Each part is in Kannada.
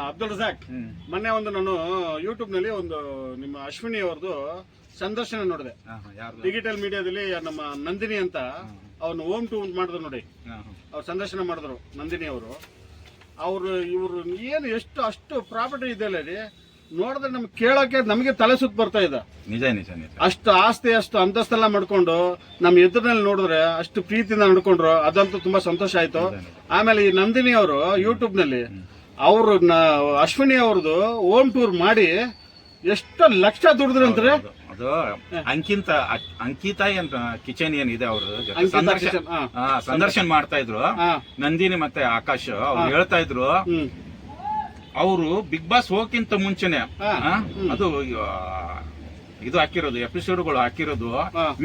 ಅಬ್ದುಲ್ ರಜಾಕ್. ಮೊನ್ನೆ ಒಂದು ನಾನು ಯೂಟ್ಯೂಬ್ ನಲ್ಲಿ ಒಂದು ನಿಮ್ಮ ಅಶ್ವಿನಿ ಅವ್ರದ್ದು ಸಂದರ್ಶನ ನೋಡಿದೆ. ಡಿಜಿಟಲ್ ಮೀಡಿಯಾದಲ್ಲಿ ನಮ್ಮ ನಂದಿನಿ ಅಂತ ಅವ್ರನ್ನ ಹೋಮ್ ಟೂರ್ ಮಾಡಿದ್ರು ನೋಡಿ. ಅವ್ರು ಸಂದರ್ಶನ ಮಾಡಿದ್ರು ನಂದಿನಿ ಅವರು. ಇವರು ಏನು ಎಷ್ಟು ಅಷ್ಟು ಪ್ರಾಪರ್ಟಿ ಇದೆಯಲ್ಲ ರೀ, ನೋಡಿದ್ರೆ ನಮ್ಗೆ ಕೇಳೋಕೆ ನಮಗೆ ತಲೆ ಸುತ್ತ ಬರ್ತಾ ಇದೆ. ನಿಜ ನಿಜ ನಿಜ. ಅಷ್ಟು ಆಸ್ತಿ ಅಷ್ಟು ಅಂತಸ್ತೆಲ್ಲ ಮಾಡ್ಕೊಂಡು ನಮ್ಮ ಎದುರಿನಲ್ಲಿ ನೋಡಿದ್ರೆ ಅಷ್ಟು ಪ್ರೀತಿಯಿಂದ ನಡ್ಕೊಂಡ್ರು. ಅದಂತೂ ತುಂಬಾ ಸಂತೋಷ ಆಯ್ತು. ಆಮೇಲೆ ಈ ನಂದಿನಿ ಅವರು ಯೂಟ್ಯೂಬ್ ನಲ್ಲಿ ಅವರು ಅಶ್ವಿನಿ ಅವ್ರದ್ದು ಹೋಮ್ ಟೂರ್ ಮಾಡಿ ಎಷ್ಟು ಲಕ್ಷ ದುಡಿದ್ರಂದ್ರೆ. ಅದು ಅಂಕಿತಾ ಅಂತ ಕಿಚನ್ ಏನಿದೆ ಅವ್ರದ್ದು ಸಂದರ್ಶನ ಮಾಡ್ತಾ ಇದ್ರು ನಂದಿನಿ ಮತ್ತೆ ಆಕಾಶ್. ಅವ್ರು ಹೇಳ್ತಾ ಇದ್ರು ಅವರು ಬಿಗ್ ಬಾಸ್ ಹೋಗಿಂತ ಮುಂಚೆನೆ ಅದು ಇದು ಹಾಕಿರೋದು ಎಪಿಸೋಡ್ಗಳು ಹಾಕಿರೋದು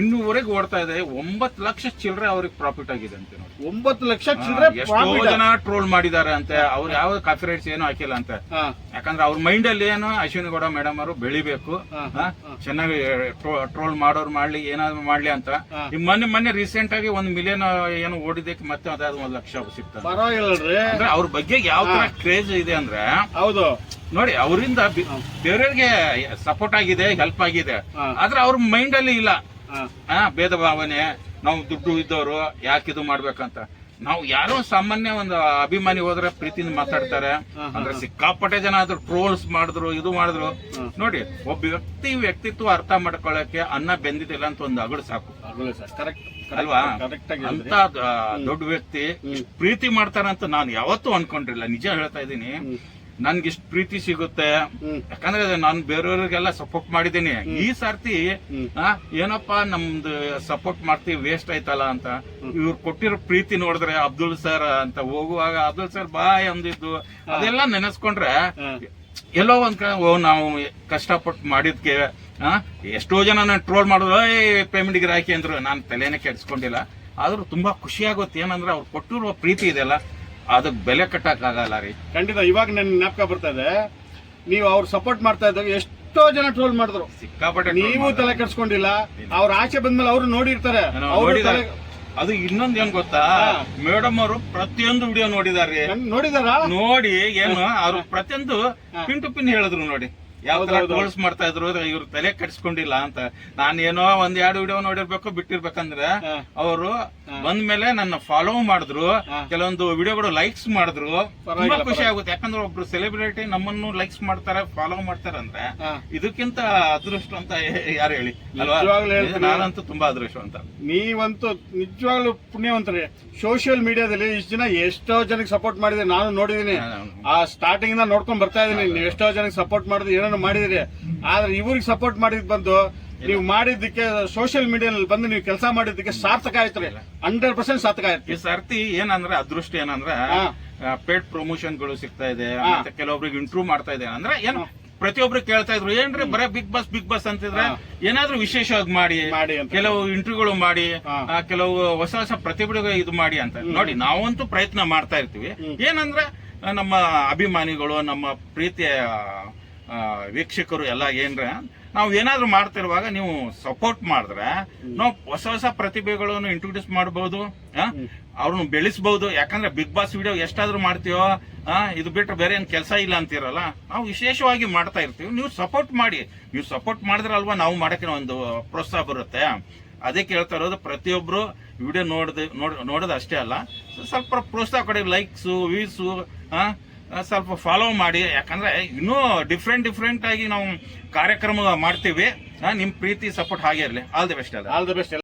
ಇನ್ನೂವರೆಗೆ ಓಡ್ತಾ ಇದೆ. 9 ಲಕ್ಷ ಚಿಲ್ಲರೆ ಅವ್ರಿಗೆ ಪ್ರಾಫಿಟ್ ಆಗಿದೆ ಅಂತ. 9 ಲಕ್ಷ ಚಿಲ್ಲರೆ. ಎಷ್ಟೋ ಜನ ಟ್ರೋಲ್ ಮಾಡಿದ್ದಾರೆ ಅಂತೆ. ಅವ್ರು ಯಾವ ಕಾಪಿ ರೈಟ್ಸ್ ಏನು ಹಾಕಿಲ್ಲ ಅಂತ. ಯಾಕಂದ್ರೆ ಅವ್ರ ಮೈಂಡ್ ಅಲ್ಲಿ ಏನು ಅಶ್ವಿನಿ ಗೌಡ ಮೇಡಮ್ ಅವರು ಬೆಳಿಬೇಕು, ಚೆನ್ನಾಗಿ ಟ್ರೋಲ್ ಮಾಡೋರು ಮಾಡ್ಲಿ, ಏನಾದ್ರು ಮಾಡ್ಲಿ ಅಂತ. ಮೊನ್ನೆ ರೀಸೆಂಟ್ ಆಗಿ 1 ಮಿಲಿಯನ್ ಏನು ಓಡಿದಕ್ಕೆ ಮತ್ತೆ ಅದಾದ 1 ಲಕ್ಷ ಸಿಗ್ತದೆ. ಅಂದ್ರೆ ಅವ್ರ ಬಗ್ಗೆ ಯಾವ ತರ ಕ್ರೇಜ್ ಇದೆ ಅಂದ್ರೆ ಹೌದು ನೋಡಿ. ಅವರಿಂದ ಬೇರೆಯವ್ರಿಗೆ ಸಪೋರ್ಟ್ ಆಗಿದೆ, ಹೆಲ್ಪ್ ಆಗಿದೆ. ಆದ್ರೆ ಅವ್ರ ಮೈಂಡ್ ಅಲ್ಲಿ ಇಲ್ಲ ಭೇದ ಭಾವನೆ. ನಾವು ದುಡ್ಡು ಇದ್ದವರು ಯಾಕಿದು ಮಾಡ್ಬೇಕಂತ. ನಾವು ಯಾರೋ ಸಾಮಾನ್ಯ ಒಂದು ಅಭಿಮಾನಿ ಹೋದ್ರೆ ಪ್ರೀತಿಯಿಂದ ಮಾತಾಡ್ತಾರೆ. ಅಂದ್ರೆ ಸಿಕ್ಕಾಪಟ್ಟೆ ಜನ ಆದ್ರೂ ಟ್ರೋಲ್ಸ್ ಮಾಡಿದ್ರು, ಇದು ಮಾಡಿದ್ರು. ನೋಡಿ, ಒಬ್ಬ ವ್ಯಕ್ತಿತ್ವ ಅರ್ಥ ಮಾಡ್ಕೊಳಕ್ಕೆ ಅನ್ನ ಬೆಂದಿದಿಲ್ಲ ಅಂತ ಒಂದು ಅಗಳು ಸಾಕು ಅಲ್ವಾ? ಅಂತ ದೊಡ್ಡ ವ್ಯಕ್ತಿ ಪ್ರೀತಿ ಮಾಡ್ತಾರಂತ ನಾನು ಯಾವತ್ತೂ ಅನ್ಕೊಂಡಿರ್ಲಿಲ್ಲ. ನಿಜ ಹೇಳ್ತಾ ಇದ್ದೀನಿ. ನನ್ಗಿಷ್ಟು ಪ್ರೀತಿ ಸಿಗುತ್ತೆ ಯಾಕಂದ್ರೆ ನಾನು ಬೇರೆಯವ್ರಿಗೆಲ್ಲ ಸಪೋರ್ಟ್ ಮಾಡಿದ್ದೀನಿ. ಈ ಸರ್ತಿ ಏನಪ್ಪಾ ನಮ್ದು ಸಪೋರ್ಟ್ ಮಾಡ್ತೀವಿ ವೇಸ್ಟ್ ಆಯ್ತಲ್ಲ ಅಂತ. ಇವ್ರು ಕೊಟ್ಟಿರೋ ಪ್ರೀತಿ ನೋಡಿದ್ರೆ ಅಬ್ದುಲ್ ಸರ್ ಅಂತ ಹೋಗುವಾಗ ಅಬ್ದುಲ್ ಸರ್ ಬಾಯ್ ಅಂದಿದ್ದು ಅದೆಲ್ಲ ನೆನೆಸ್ಕೊಂಡ್ರೆ ಎಲ್ಲೋ ಒಂದ್ ಕಡೆ ನಾವು ಕಷ್ಟಪಟ್ಟು ಮಾಡಿದ್ಕೆ ಎಷ್ಟೋ ಜನ ಟ್ರೋಲ್ ಮಾಡಿದ್ರು, ಪೇಮೆಂಟ್ಗೆ ಹಾಕಿ ಅಂದ್ರು. ನಾನು ತಲೆನೇ ಕೆಡ್ಸ್ಕೊಂಡಿಲ್ಲ. ಆದ್ರೂ ತುಂಬಾ ಖುಷಿ ಆಗುತ್ತೆ. ಏನಂದ್ರೆ ಅವ್ರು ಕೊಟ್ಟಿರುವ ಪ್ರೀತಿ ಇದೆಲ್ಲ ಅದಕ್ಕೆ ಬೆಲೆ ಕಟ್ಟಕ್ ಆಗಲ್ಲ ರೀ. ಖಂಡಿತ. ಇವಾಗ ನನ್ ಜ್ಞಾಪಕ ಬರ್ತಾ ಇದೆ, ನೀವು ಅವ್ರು ಸಪೋರ್ಟ್ ಮಾಡ್ತಾ ಇದ್ದಾಗ ಎಷ್ಟೋ ಜನ ಟ್ರೋಲ್ ಮಾಡಿದ್ರು. ಸಿಕ್ಕಾಪಟ್ಟೆ. ನೀವು ತಲೆ ಕೆಡ್ಸ್ಕೊಂಡಿಲ್ಲ. ಅವ್ರ ಆಚೆ ಬಂದ್ಮೇಲೆ ಅವ್ರು ನೋಡಿರ್ತಾರೆ. ಅದು ಇನ್ನೊಂದ್ ಏನ್ ಗೊತ್ತಾ, ಮೇಡಮ್ ಅವರು ಪ್ರತಿಯೊಂದು ವಿಡಿಯೋ ನೋಡಿದಾರೆ. ನೋಡಿ ಏನು ಅವ್ರು ಪ್ರತಿಯೊಂದು ಪಿನ್ ಟು ಪಿನ್ ಹೇಳಿದ್ರು ನೋಡಿ. ಯಾವ ತರ ಟ್ರೋಲ್ಸ್ ಮಾಡ್ತಾ ಇದ್ರು, ಇವ್ರು ತಲೆ ಕೆಡ್ಸ್ಕೊಂಡಿಲ್ಲ ಅಂತ. ನಾನೇನೋ 1-2 ವಿಡಿಯೋ ನೋಡಿರ್ಬೇಕು, ಬಿಟ್ಟಿರ್ಬೇಕಂದ್ರೆ ಅವರು ಬಂದ್ಮೇಲೆ ನನ್ನ ಫಾಲೋ ಮಾಡಿದ್ರು. ಕೆಲವೊಂದು ವಿಡಿಯೋಗಳು ಲೈಕ್ಸ್ ಮಾಡಿದ್ರು. ತುಂಬಾ ಖುಷಿ ಆಗುತ್ತೆ. ಯಾಕಂದ್ರೆ ಒಬ್ರು ಸೆಲೆಬ್ರಿಟಿ ನಮ್ಮನ್ನು ಲೈಕ್ಸ್ ಮಾಡ್ತಾರೆ, ಫಾಲೋ ಮಾಡ್ತಾರೆ ಅಂದ್ರೆ ಇದಕ್ಕಿಂತ ಅದೃಷ್ಟ ಅಂತ ಯಾರು ಹೇಳಿ ಅಲ್ವಾ? ನಾನಂತೂ ತುಂಬಾ ಅದೃಷ್ಟ ಅಂತ. ನೀವಂತೂ ನಿಜವಾಗ್ಲೂ ಪುಣ್ಯವಂತರೇ. ಸೋಷಿಯಲ್ ಮೀಡಿಯಾದಲ್ಲಿ ಇಷ್ಟು ಜನ ಎಷ್ಟೋ ಜನಕ್ಕೆ ಸಪೋರ್ಟ್ ಮಾಡಿದ್ರೆ ನಾನು ನೋಡಿದೀನಿ. ಆ ಸ್ಟಾರ್ಟಿಂಗ್ ಇಂದ ನೋಡ್ಕೊಂಡ್ ಬರ್ತಾ ಇದೀನಿ. ನೀವು ಎಷ್ಟೋ ಜನಕ್ಕೆ ಸಪೋರ್ಟ್ ಮಾಡಿದ್ರೆ ಏನೋ ಮಾಡಿದಿರಿ. ಆದ್ರೆ ಇವ್ರಿಗೆ ಸಪೋರ್ಟ್ ಮಾಡಿದ್ ಬಂದು ನೀವು ಮಾಡಿದ್ದಕ್ಕೆ ಸೋಷಿಯಲ್ ಮೀಡಿಯಾದಲ್ಲಿ ಬಂದು ನೀವು ಕೆಲಸ ಮಾಡಿದ್ದಕ್ಕೆ ಸಾರ್ಥಕ ಆಯ್ತು. 100% ಸಾರ್ಥಕ ಆಯ್ತು. ಈ ಸರ್ತಿ ಏನಂದ್ರೆ ಅದೃಷ್ಟ ಏನಂದ್ರೆ ಪೇಡ್ ಪ್ರಮೋಷನ್ ಗಳು ಸಿಗ್ತಾ ಇದೆ. ಮತ್ತೆ ಕೆಲವೊಬ್ರಿಗೆ ಇಂಟ್ರೂ ಮಾಡ್ತಾ ಇದೆ. ಅಂದ್ರೆ ಏನು ಪ್ರತಿಯೊಬ್ರು ಕೇಳ್ತಾ ಇದ್ರು, ಏನ್ರಿ ಬರೀ ಬಿಗ್ ಬಾಸ್ ಅಂತಿದ್ರೆ ಏನಾದ್ರೂ ವಿಶೇಷವಾಗಿ ಮಾಡಿ, ಕೆಲವು ಇಂಟರ್ವ್ಯೂಗಳು ಮಾಡಿ, ಕೆಲವು ಹೊಸ ಹೊಸ ಪ್ರತಿಭೆಗಳು ಇದು ಮಾಡಿ ಅಂತ. ನೋಡಿ, ನಾವಂತೂ ಪ್ರಯತ್ನ ಮಾಡ್ತಾ ಇರ್ತೀವಿ. ಏನಂದ್ರೆ ನಮ್ಮ ಅಭಿಮಾನಿಗಳು, ನಮ್ಮ ಪ್ರೀತಿಯ ವೀಕ್ಷಕರು ಎಲ್ಲ ಏನ್ರ ನಾವು ಏನಾದ್ರು ಮಾಡ್ತಿರುವಾಗ ನೀವು ಸಪೋರ್ಟ್ ಮಾಡಿದ್ರೆ ನಾವು ಹೊಸ ಹೊಸ ಪ್ರತಿಭೆಗಳನ್ನು ಇಂಟ್ರೊಡ್ಯೂಸ್ ಮಾಡಬಹುದು, ಅವ್ರನ್ನ ಬೆಳೆಸಬಹುದು. ಯಾಕಂದ್ರೆ ಬಿಗ್ ಬಾಸ್ ವಿಡಿಯೋ ಎಷ್ಟಾದ್ರೂ ಮಾಡ್ತೀವೋ, ಇದು ಬಿಟ್ಟರೆ ಬೇರೆ ಏನ್ ಕೆಲಸ ಇಲ್ಲ ಅಂತಿರಲ್ಲ. ನಾವು ವಿಶೇಷವಾಗಿ ಮಾಡ್ತಾ ಇರ್ತೀವಿ. ನೀವು ಸಪೋರ್ಟ್ ಮಾಡಿ. ನೀವು ಸಪೋರ್ಟ್ ಮಾಡಿದ್ರೆ ಅಲ್ವಾ ನಾವು ಮಾಡಕ್ಕೆ ಒಂದು ಪ್ರೋತ್ಸಾಹ ಬರುತ್ತೆ. ಅದಕ್ಕೆ ಹೇಳ್ತಾ ಇರೋದು, ಪ್ರತಿಯೊಬ್ರು ವಿಡಿಯೋ ನೋಡೋದು ಅಷ್ಟೇ ಅಲ್ಲ, ಸ್ವಲ್ಪ ಪ್ರೋತ್ಸಾಹ ಕೊಡಿ. ಲೈಕ್ಸು, ವ್ಯೂಸು, ಸ್ವಲ್ಪ ಫಾಲೋ ಮಾಡಿ. ಯಾಕಂದ್ರೆ ಇನ್ನೂ ಡಿಫ್ರೆಂಟ್ ಆಗಿ ನಾವು ಕಾರ್ಯಕ್ರಮ ಮಾಡ್ತೀವಿ. ನಿಮ್ ಪ್ರೀತಿ ಸಪೋರ್ಟ್ ಹಾಗೆ ಇರಲಿ. All the best.